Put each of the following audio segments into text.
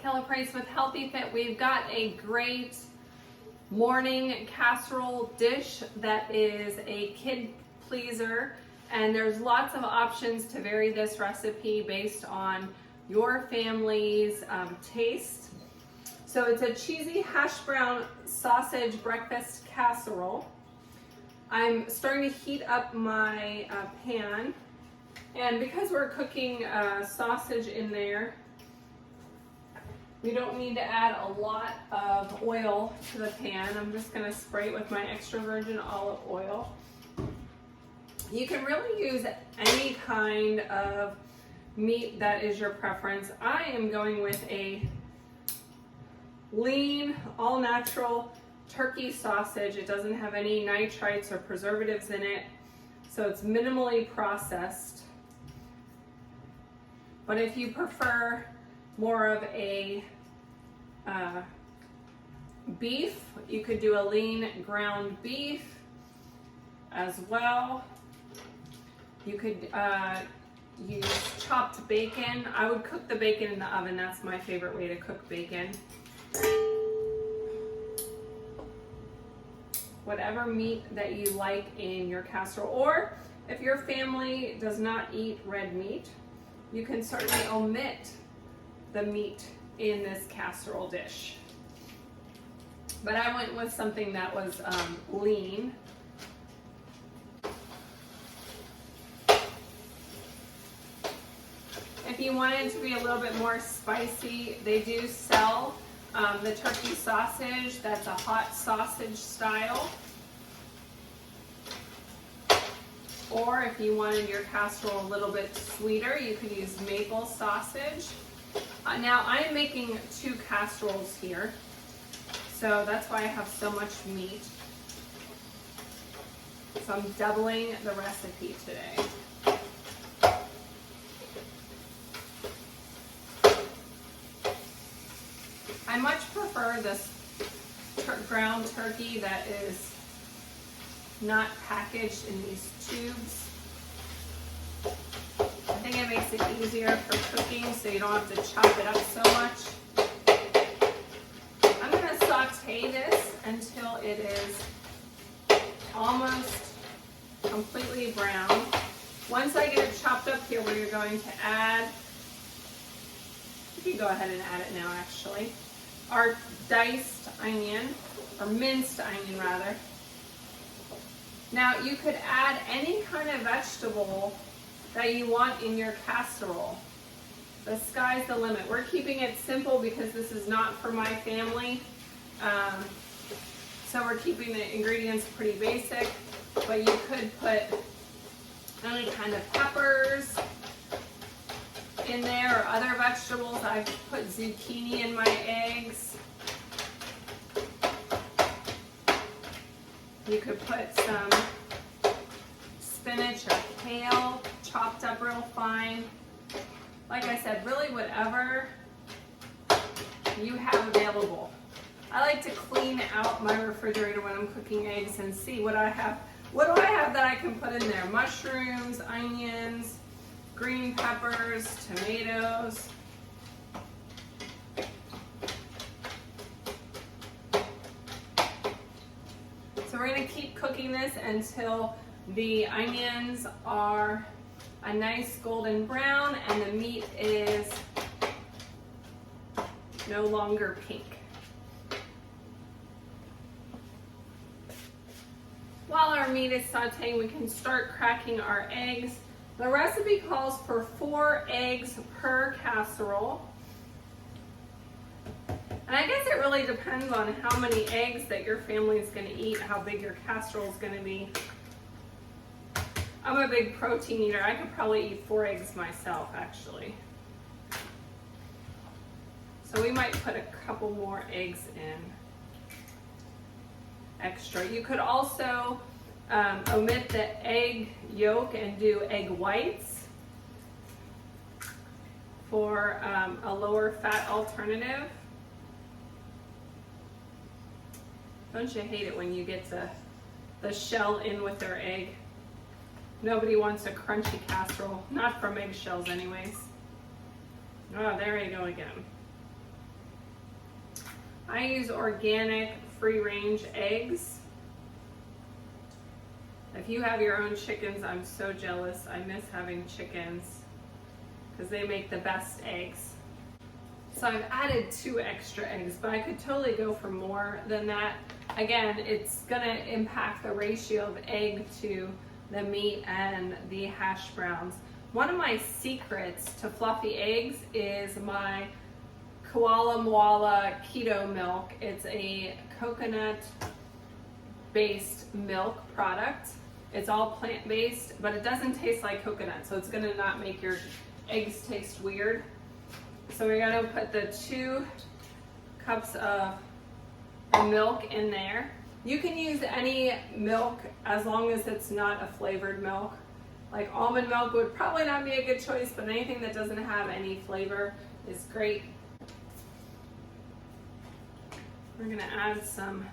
Kelly Price with Healthy Fit. We've got a great morning casserole dish that is a kid pleaser, and there's lots of options to vary this recipe based on your family's taste. So it's a cheesy hash brown sausage breakfast casserole. I'm starting to heat up my pan, and because we're cooking sausage in there, we don't need to add a lot of oil to the pan. I'm just going to spray it with my extra virgin olive oil. You can really use any kind of meat that is your preference. I am going with a lean, all-natural turkey sausage. It doesn't have any nitrites or preservatives in it, so it's minimally processed. But if you prefer more of a beef, you could do a lean ground beef as well. You could use chopped bacon. I would cook the bacon in the oven. That's my favorite way to cook bacon. Whatever meat that you like in your casserole, or if your family does not eat red meat, you can certainly omit the meat in this casserole dish. But I went with something that was lean. If you wanted to be a little bit more spicy, they do sell the turkey sausage. That's a hot sausage style. Or if you wanted your casserole a little bit sweeter, you could use maple sausage. Now I'm making 2 casseroles here, so that's why I have so much meat. So I'm doubling the recipe today. I much prefer this ground turkey that is not packaged in these tubes. I think it makes it easier for cooking so you don't have to chop it up so much. I'm going to saute this until it is almost completely brown. Once I get it chopped up here, we're going to add, you can go ahead and add it now actually, our diced onion, or minced onion rather. Now you could add any kind of vegetable that you want in your casserole. The sky's the limit. We're keeping it simple because this is not for my family. So we're keeping the ingredients pretty basic, but you could put any kind of peppers in there or other vegetables. I've put zucchini in my eggs. You could put some spinach or kale chopped up real fine. Like I said, really whatever you have available. I like to clean out my refrigerator when I'm cooking eggs and see what I have. What do I have that I can put in there? Mushrooms, onions, green peppers, tomatoes. So we're going to keep cooking this until the onions are a nice golden brown and the meat is no longer pink. While our meat is sauteing, we can start cracking our eggs. The recipe calls for 4 eggs per casserole. And I guess it really depends on how many eggs that your family is going to eat, how big your casserole is going to be. I'm a big protein eater. I could probably eat 4 eggs myself, actually. So we might put a couple more eggs in extra. You could also omit the egg yolk and do egg whites for a lower fat alternative. Don't you hate it when you get the shell in with their egg? Nobody wants a crunchy casserole, not from eggshells anyways. Oh, there you go again. I use organic free-range eggs. If you have your own chickens, I'm so jealous. I miss having chickens because they make the best eggs. So I've added 2 extra eggs, but I could totally go for more than that. Again, it's gonna impact the ratio of egg to the meat and the hash browns. One of my secrets to fluffy eggs is my Koala Moala Keto Milk. It's a coconut-based milk product. It's all plant-based, but it doesn't taste like coconut, so it's gonna not make your eggs taste weird. So we're gonna put the 2 cups of milk in there. You can use any milk as long as it's not a flavored milk. Like almond milk would probably not be a good choice, but anything that doesn't have any flavor is great. We're gonna add some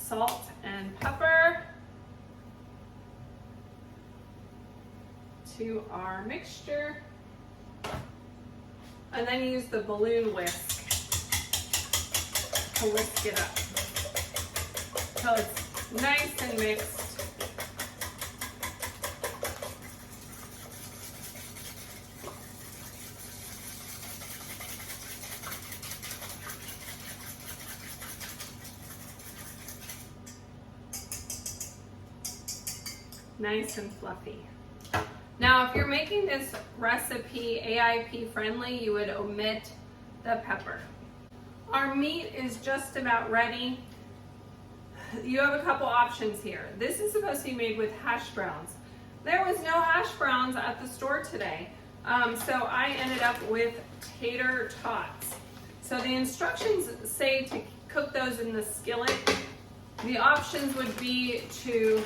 salt and pepper to our mixture, and then use the balloon whisk to whisk it up until it's nice and mixed. Nice and fluffy. Now, if you're making this recipe AIP friendly, you would omit the pepper. Our meat is just about ready. You have a couple options here. This is supposed to be made with hash browns. There was no hash browns at the store today, so I ended up with tater tots. So the instructions say to cook those in the skillet. The options would be to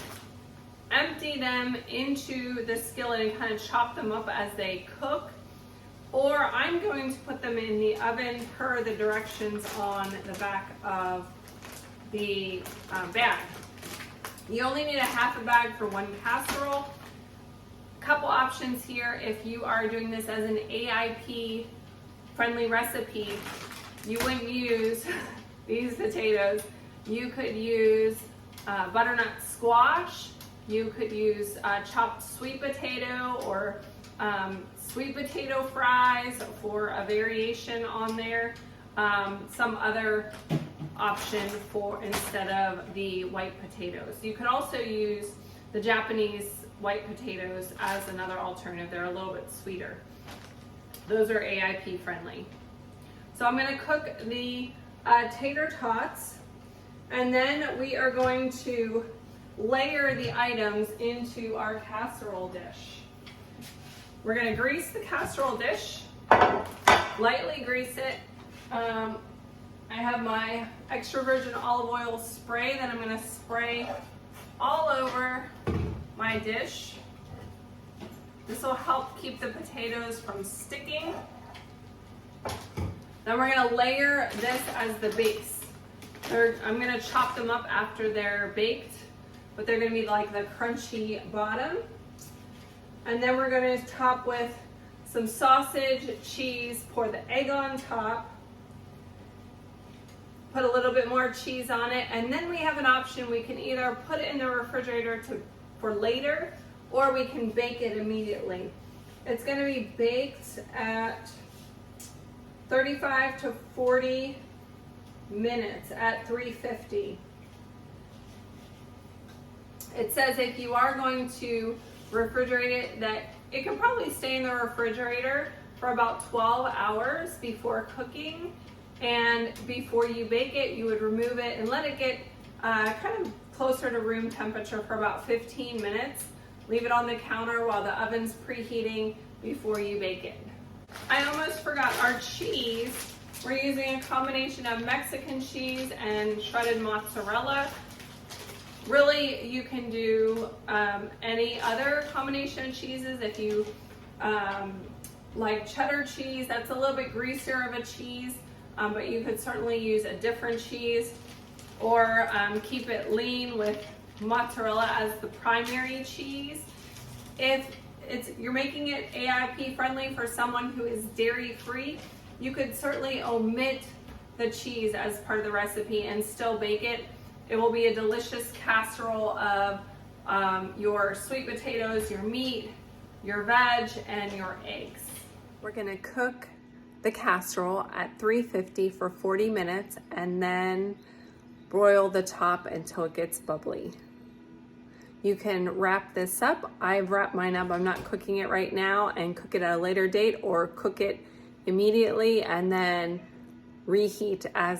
empty them into the skillet and kind of chop them up as they cook, or I'm going to put them in the oven per the directions on the back of the bag. You only need a half a bag for 1 casserole. Couple options here. If you are doing this as an AIP friendly recipe, you wouldn't use these potatoes. You could use butternut squash. You could use chopped sweet potato or sweet potato fries for a variation on there. Some other option for instead of the white potatoes. You could also use the Japanese white potatoes as another alternative. They're a little bit sweeter. Those are AIP friendly. So I'm going to cook the tater tots, and then we are going to layer the items into our casserole dish. We're going to grease the casserole dish, lightly grease it. I have my extra virgin olive oil spray that I'm going to spray all over my dish. This will help keep the potatoes from sticking. Then we're going to layer this as the base. I'm going to chop them up after they're baked, but they're going to be like the crunchy bottom. And then we're going to top with some sausage, cheese, pour the egg on top, put a little bit more cheese on it, and then we have an option. We can either put it in the refrigerator for later, or we can bake it immediately. It's going to be baked at 35 to 40 minutes at 350. It says if you are going to refrigerate it, that it can probably stay in the refrigerator for about 12 hours before cooking, and before you bake it, you would remove it and let it get kind of closer to room temperature for about 15 minutes. Leave it on the counter while the oven's preheating before you bake it. I almost forgot our cheese. We're using a combination of Mexican cheese and shredded mozzarella. Really, you can do any other combination of cheeses. If you like cheddar cheese, that's a little bit greasier of a cheese, but you could certainly use a different cheese, or keep it lean with mozzarella as the primary cheese. If you're making it AIP friendly for someone who is dairy free, You could certainly omit the cheese as part of the recipe and still bake it. It will be a delicious casserole of your sweet potatoes, your meat, your veg, and your eggs. We're gonna cook the casserole at 350 for 40 minutes and then broil the top until it gets bubbly. You can wrap this up. I've wrapped mine up. I'm not cooking it right now, and cook it at a later date, or cook it immediately and then reheat as